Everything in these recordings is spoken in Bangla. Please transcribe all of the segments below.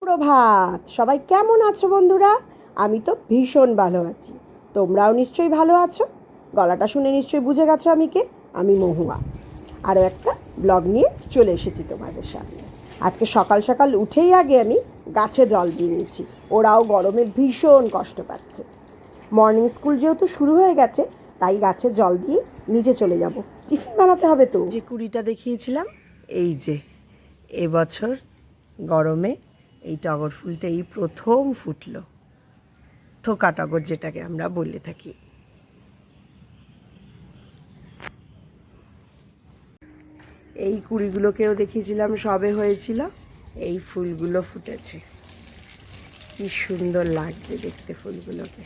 সুপ্রভাত, সবাই কেমন আছো বন্ধুরা? আমি তো ভীষণ ভালো আছি। তোমরাও নিশ্চয়ই ভালো আছো। গলাটা শুনে নিশ্চয়ই বুঝে গেছো আমি কে। আমি মহুয়া। আরও একটা ব্লগ নিয়ে চলে এসেছি তোমাদের সামনে। আজকে সকাল সকাল উঠেই আগে আমি গাছে জল দিয়ে নিয়েছি। ওরাও গরমে ভীষণ কষ্ট পাচ্ছে। মর্নিং স্কুল যেহেতু শুরু হয়ে গেছে, তাই গাছে জল দিয়ে নিচে চলে যাব। টিফিন বানাতে হবে তো। যে কুড়িটা দেখিয়েছিলাম, এই যে এবছর গরমে এই টগর ফুলটা এই প্রথম ফুটলো। থোকা টগর যেটাকে আমরা বলে থাকি। এই কুড়িগুলোকেও দেখিয়েছিলাম, সবে হয়েছিল। এই ফুলগুলো ফুটেছে, কি সুন্দর লাগছে দেখতে ফুলগুলোকে।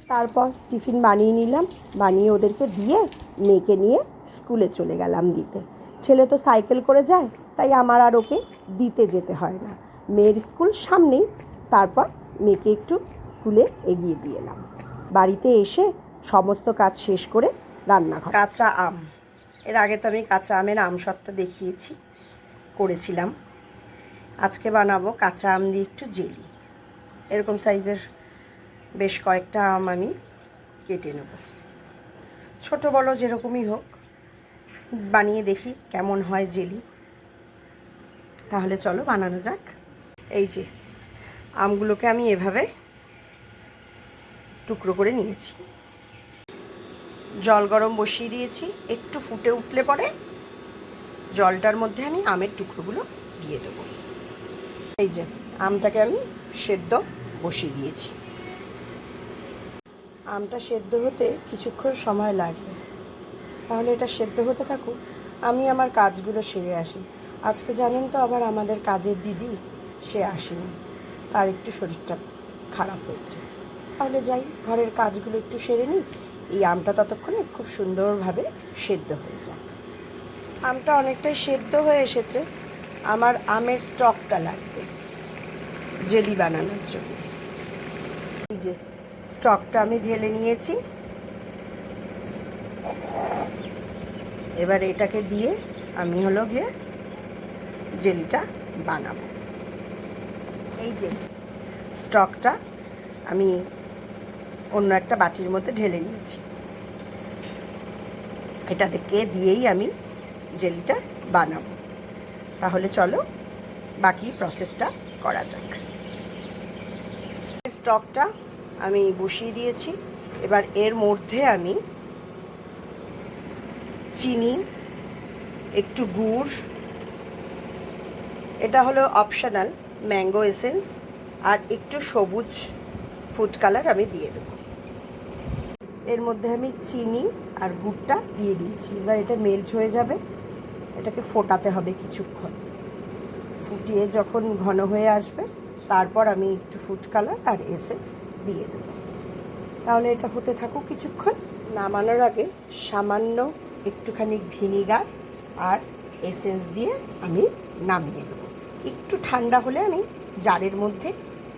তারপর টিফিন বানিয়ে নিলাম, বানিয়ে ওদেরকে দিয়ে মেয়েকে নিয়ে স্কুলে চলে গেলাম দিতে। ছেলে তো সাইকেল করে যায়, তাই আমার আর ওকে দিতে যেতে হয় না। মেয়ের স্কুল সামনেই, তারপর মেয়েকে একটু স্কুলে এগিয়ে দিয়ে এলাম। বাড়িতে এসে সমস্ত কাজ শেষ করে রান্নাঘর। কাঁচা আম, এর আগে তো আমি কাঁচা আমের আমসত্ত্ব দেখিয়েছি, করেছিলাম। আজকে বানাবো কাঁচা আম দিয়ে একটু জেলি। এরকম সাইজের বেশ কয়েকটা আম আমি কেটে নেব, ছোট বড় যেরকমই হোক, বানিয়ে দেখি কেমন হয় জেলি। তাহলে চলো বানানো যাক। এই যে আমগুলোকে আমি এভাবে টুকরো করে নিয়েছি, জল গরম বসিয়ে দিয়েছি। একটু ফুটে উঠলে পরে জলটার মধ্যে আমি আমের টুকরোগুলো দিয়ে দেবো। এই যে আমটাকে আমি সেদ্ধ বসিয়ে দিয়েছি। আমটা সেদ্ধ হতে কিছুক্ষণ সময় লাগবে, তাহলে এটা সেদ্ধ হতে থাকুক, আমি আমার কাজগুলো সেরে আসি। আজকে জানেন তো আবার আমাদের কাজের দিদি সে আসেনি, তার একটু শরীরটা খারাপ হয়েছে। তাহলে যাই, ঘরের কাজগুলো একটু সেরে নিই, এই আমটা ততক্ষণে খুব সুন্দরভাবে সেদ্ধ হয়ে যায়। আমটা অনেকটাই সেদ্ধ হয়ে এসেছে, আমার আমের স্টকটা লাগবে জেলি বানানোর জন্য। এই যে স্টকটা আমি ঢেলে নিয়েছি, এবার এটাকে দিয়ে আমি হলো গিয়ে জেলিটা বানাবো। এই যে স্টকটা আমি অন্য একটা বাটির মধ্যে ঢেলে নিয়েছি, এটাকে দিয়েই আমি জেলিটা বানাবো। তাহলে চলো বাকি প্রসেসটা করা যাক। স্টকটা আমি বসিয়ে দিয়েছি, এবার এর মধ্যে আমি চিনি, একটু গুড়, এটা হলো অপশনাল, ম্যাঙ্গো এসেন্স, আর একটু সবুজ ফুড কালার আমি দিয়ে দেবো। এর মধ্যে আমি চিনি আর গুড়টা দিয়ে দিয়েছি। এবার এটা মেল্ট হয়ে যাবে, এটাকে ফোটাতে হবে কিছুক্ষণ। ফুটিয়ে যখন ঘন হয়ে আসবে, তারপর আমি একটু ফুড কালার আর এসেন্স দিয়ে দেবো। তাহলে এটা হতে থাকুক কিছুক্ষণ। নামানোর আগে সামান্য একটুখানি ভিনিগার আর এসেন্স দিয়ে আমি নামিয়ে দেবো। একটু ঠান্ডা হলে আমি জারের মধ্যে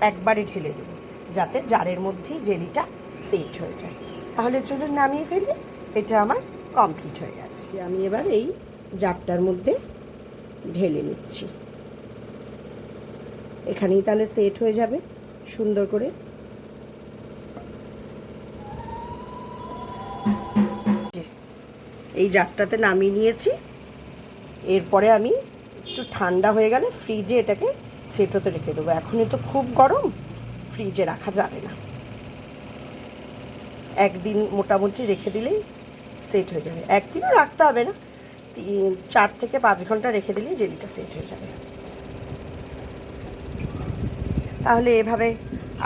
একবারে ঢেলে দেবো, যাতে জারের মধ্যেই জেলিটা সেট হয়ে যায়। তাহলে চলুন নামিয়ে ফেলি, এটা আমার কমপ্লিট হয়ে গেছে। আমি এবার এই জারটার মধ্যে ঢেলে নিচ্ছি, এখানেই তাহলে সেট হয়ে যাবে সুন্দর করে। এই জারটাতে নামিয়ে নিয়েছি, এরপরে আমি একটু ঠান্ডা হয়ে গেলে ফ্রিজে এটাকে সেট হতে রেখে দেবো। এখনই তো খুব গরম, ফ্রিজে রাখা যাবে না, একদিন মোটামুটি রেখে দিলেই সেট হয়ে যাবে। একদিনও রাখতে হবে না, 4 থেকে 5 ঘন্টা রেখে দিলেই জেলিটা সেট হয়ে যাবে। তাহলে এভাবে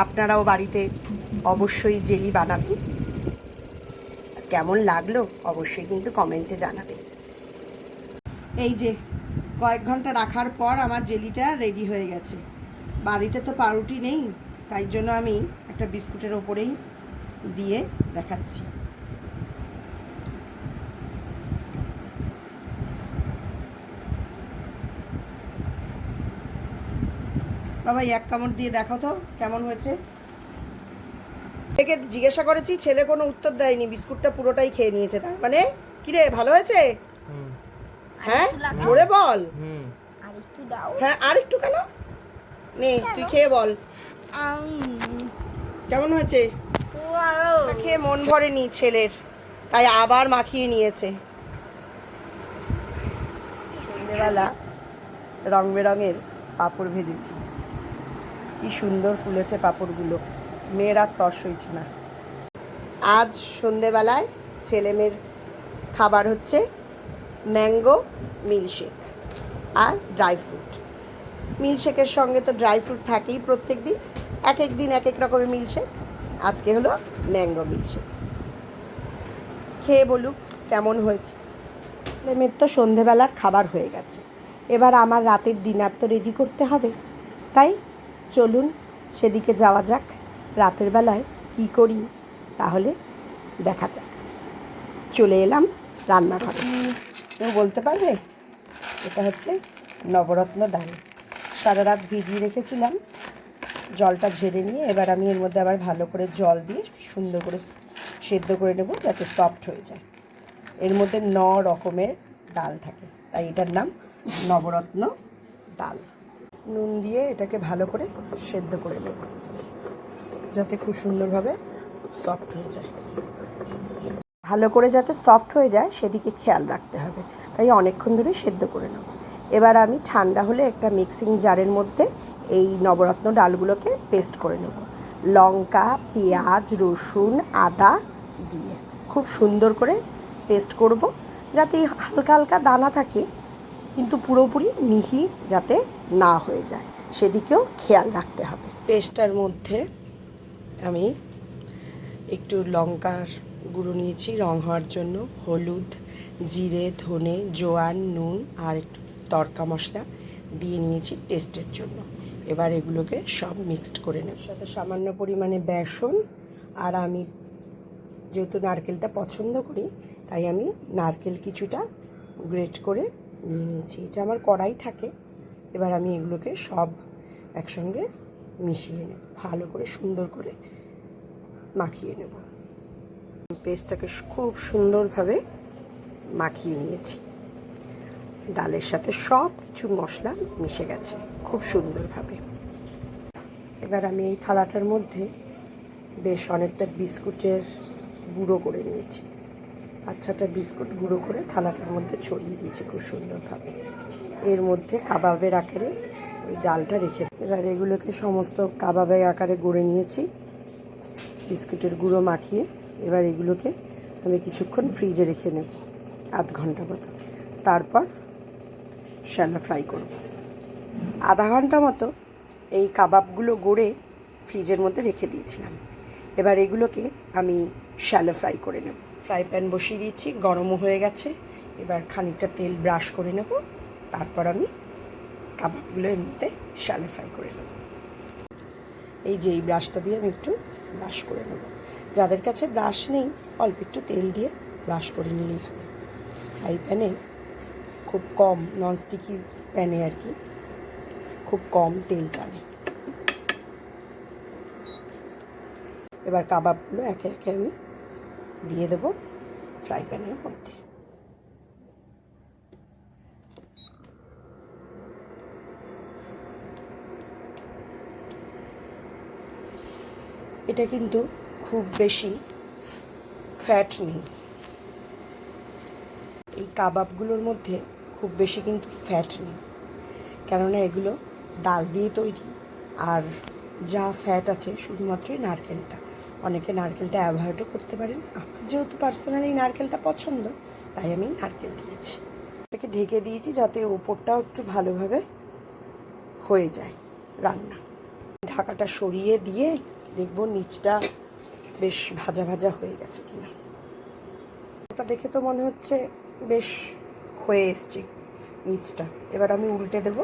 আপনারাও বাড়িতে অবশ্যই জেলি বানাবেন। কেমন লাগলো অবশ্যই কিন্তু কমেন্টে জানাবেন। এই যে কয়েক ঘন্টা রাখার পর আমার জেলিটা রেডি হয়ে গেছে। বাড়িতে তো পাউরুটি নেই, তাই জন্য আমি একটা বিস্কুটের ওপরেই দিয়ে দেখাচ্ছি। বাবা এক কামড় দিয়ে দেখো তো কেমন হয়েছে। ছেলেকে জিজ্ঞাসা করেছি, ছেলে কোনো উত্তর দেয়নি, বিস্কুটটা পুরোটাই খেয়ে নিয়েছে। তার মানে কিরে, ভালো হয়েছে? হ্যাঁ জোরে বল। হ্যাঁ আর একটু কেন? নে তুই খেয়ে বল কেমন হয়েছে। খেয়ে মন ভরেনি ছেলের, তাই আবার মাখিয়ে নিয়েছে। সন্ধ্যেবেলা রং বেরঙের পাঁপড় ভেজেছি, কি সুন্দর ফুলেছে পাঁপড়গুলো, মেয়ের আর তর্স হয়েছে না। আজ সন্ধ্যেবেলায় ছেলে মেয়ের খাবার হচ্ছে ম্যাঙ্গো মিল্কশেক আর ড্রাই ফ্রুট। মিল্কশেকের সঙ্গে তো ড্রাই ফ্রুট থাকেই প্রত্যেক দিন, এক এক দিন এক এক রকমের মিল্কশেক। আজকে হলো ম্যাঙ্গো মিল্কশেক। খেয়ে বলুক কেমন হয়েছে। ছেলেমেয়ের তো সন্ধেবেলার খাবার হয়ে গেছে, এবার আমার রাতের ডিনার তো রেডি করতে হবে, তাই চলুন সেদিকে যাওয়া যাক। রাতের বেলায় কি করি তাহলে দেখা যাক। চলে এলাম রান্নাঘরে। কেউ বলতে পারবে? এটা হচ্ছে নবরত্ন ডাল, সারা রাত ভিজিয়ে রেখেছিলাম, জলটা ঝেড়ে নিয়ে এবার আমি এর মধ্যে আবার ভালো করে জল দিয়ে সুন্দর করে সেদ্ধ করে নেব যাতে সফট হয়ে যায়। এর মধ্যে 9 রকমের ডাল থাকে, তাই এটার নাম নবরত্ন ডাল। নুন দিয়ে এটাকে ভালো করে সেদ্ধ করে নেব যাতে খুব সুন্দরভাবে সফট হয়ে যায়। ভালো করে যাতে সফট হয়ে যায় সেদিকে খেয়াল রাখতে হবে, তাই অনেকক্ষণ ধরে সেদ্ধ করে নেব। এবার আমি ঠান্ডা হলে একটা মিক্সিং জারের মধ্যে এই নবরত্ন ডালগুলোকে পেস্ট করে নেব। লঙ্কা, পেঁয়াজ, রসুন, আদা দিয়ে খুব সুন্দর করে পেস্ট করব, যাতে হালকা হালকা দানা থাকে কিন্তু পুরোপুরি মিহি যাতে না হয়ে যায়, সেদিকেও খেয়াল রাখতে হবে। পেস্টটার মধ্যে আমি একটু লঙ্কার গুঁড়ো নিয়েছি রং হওয়ার জন্য, হলুদ, জিরে, ধনে, জোয়ান, নুন আর একটু তড়কা মশলা দিয়ে নিয়েছি টেস্টের জন্য। এবার এগুলোকে সব মিক্সড করে নেব, সাথে সামান্য পরিমাণে বেসন। আর আমি যেহেতু নারকেলটা পছন্দ করি তাই আমি নারকেল কিছুটা গ্রেট করে নিয়ে নিয়েছি, এটা আমার কড়াই থাকে। এবার আমি এগুলোকে সব একসঙ্গে মিশিয়ে নেব, ভালো করে সুন্দর করে মাখিয়ে নেব। পেস্টটাকে খুব সুন্দরভাবে মাখিয়ে নিয়েছি, ডালের সাথে সব কিছু মশলা মিশে গেছে খুব সুন্দরভাবে। এবার আমি এই থালাটার মধ্যে বেশ অনেকটা বিস্কুটের গুঁড়ো করে নিয়েছি, 5-6টা বিস্কুট গুঁড়ো করে থালাটার মধ্যে ছড়িয়ে দিয়েছি খুব সুন্দরভাবে। এর মধ্যে কাবাবের আকারে ওই ডালটা রেখে, এবার এগুলোকে সমস্ত কাবাবের আকারে গড়ে নিয়েছি বিস্কুটের গুঁড়ো মাখিয়ে। এবার এগুলোকে আমি কিছুক্ষণ ফ্রিজে রেখে নেব, আধ ঘন্টা মতো, তারপর শ্যালো ফ্রাই করব। আধা ঘন্টা মতো এই কাবাবগুলো গড়ে ফ্রিজের মধ্যে রেখে দিয়েছিলাম। এবার এগুলোকে আমি শ্যালো ফ্রাই করে নেব। ফ্রাই প্যান বসিয়ে দিয়েছি, গরমও হয়ে গেছে। এবার খানিকটা তেল ব্রাশ করে নেব, তারপর আমি কাবাবগুলো এর মধ্যে শ্যালো ফ্রাই করে নেব। এই যে এই ব্রাশটা দিয়ে আমি একটু ব্রাশ করে নেব। যাদের কাছে ব্রাশ নেই অল্প একটু তেল দিয়ে ব্রাশ করে নিলেই হবে। ফ্রাই প্যানে খুব কম, ননস্টিকি প্যানে আর কি, খুব কম তেল টানে। এবার কাবাবগুলো একে একে আমি দিয়ে দেবো ফ্রাই প্যানের মধ্যে। এটা কিন্তু খুব বেশি ফ্যাট নেই, এই কাবাবগুলোর মধ্যে খুব বেশি কিন্তু ফ্যাট নেই, কেননা এগুলো ডাল দিয়ে তৈরি। আর যা ফ্যাট আছে শুধুমাত্রই নারকেলটা, অনেকে নারকেলটা অ্যাভয়েডও করতে পারেন। আমার যেহেতু পার্সোনালি নারকেলটা পছন্দ তাই আমি নারকেল দিয়েছি। এটাকে ঢেকে দিয়েছি যাতে ওপরটাও একটু ভালোভাবে হয়ে যায় রান্না। ঢাকাটা সরিয়ে দিয়ে দেখব নিচটা বেশ ভাজা ভাজা হয়ে গেছে কিনা। ওটা দেখে তো মনে হচ্ছে বেশ হয়ে এসছে নিচটা। এবার আমি উল্টে দেব,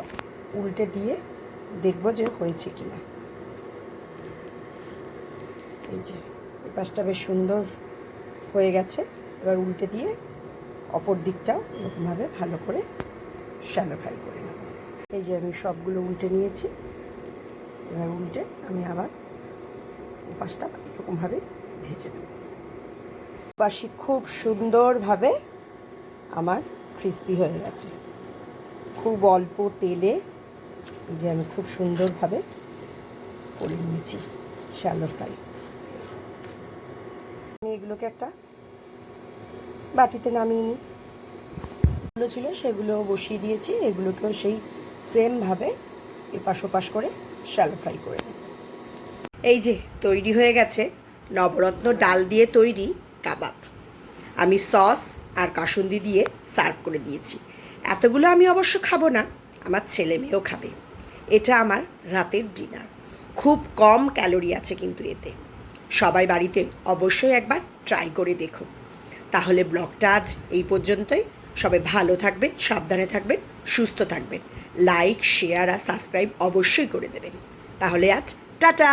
উল্টে দিয়ে দেখব যে হয়েছে কিনা। এই যে এই পাশটা বেশ সুন্দর হয়ে গেছে। এবার উল্টে দিয়ে অপর দিকটাও এরকমভাবে ভালো করে শ্যালো ফ্রাই করে নেব। এই যে আমি সবগুলো উল্টে নিয়েছি, এবার উল্টে আমি আবার পাশটা এরকমভাবে ভেজে নেব। পাশে খুব সুন্দরভাবে আমার ক্রিস্পি হয়ে গেছে, খুব অল্প তেলে এই যে আমি খুব সুন্দরভাবে করে নিয়েছি শ্যালো ফ্রাই। আমি এগুলোকে একটা বাটিতে নামিয়ে নিই। এগুলো ছিল সেগুলো বসিয়ে দিয়েছি, এগুলোকেও সেই সেমভাবে এপাশ ওপাশ করে শ্যালো ফ্রাই করে নিই। এই যে তৈরি হয়ে গেছে নবরত্ন ডাল দিয়ে তৈরি কাবাব। আমি সস আর কাসুন্দি দিয়ে সার্ভ করে দিয়েছি। এতগুলো আমি অবশ্য খাবো না, আমার ছেলে মেয়েও খাবে। এটা আমার রাতের ডিনার। খুব কম ক্যালোরি আছে কিন্তু এতে। সবাই বাড়িতে অবশ্যই একবার ট্রাই করে দেখো। তাহলে ব্লগটা আজ এই পর্যন্তই। সবাই ভালো থাকবেন, সাবধানে থাকবেন, সুস্থ থাকবেন। লাইক, শেয়ার আর সাবস্ক্রাইব অবশ্যই করে দেবেন। তাহলে আজ টাটা।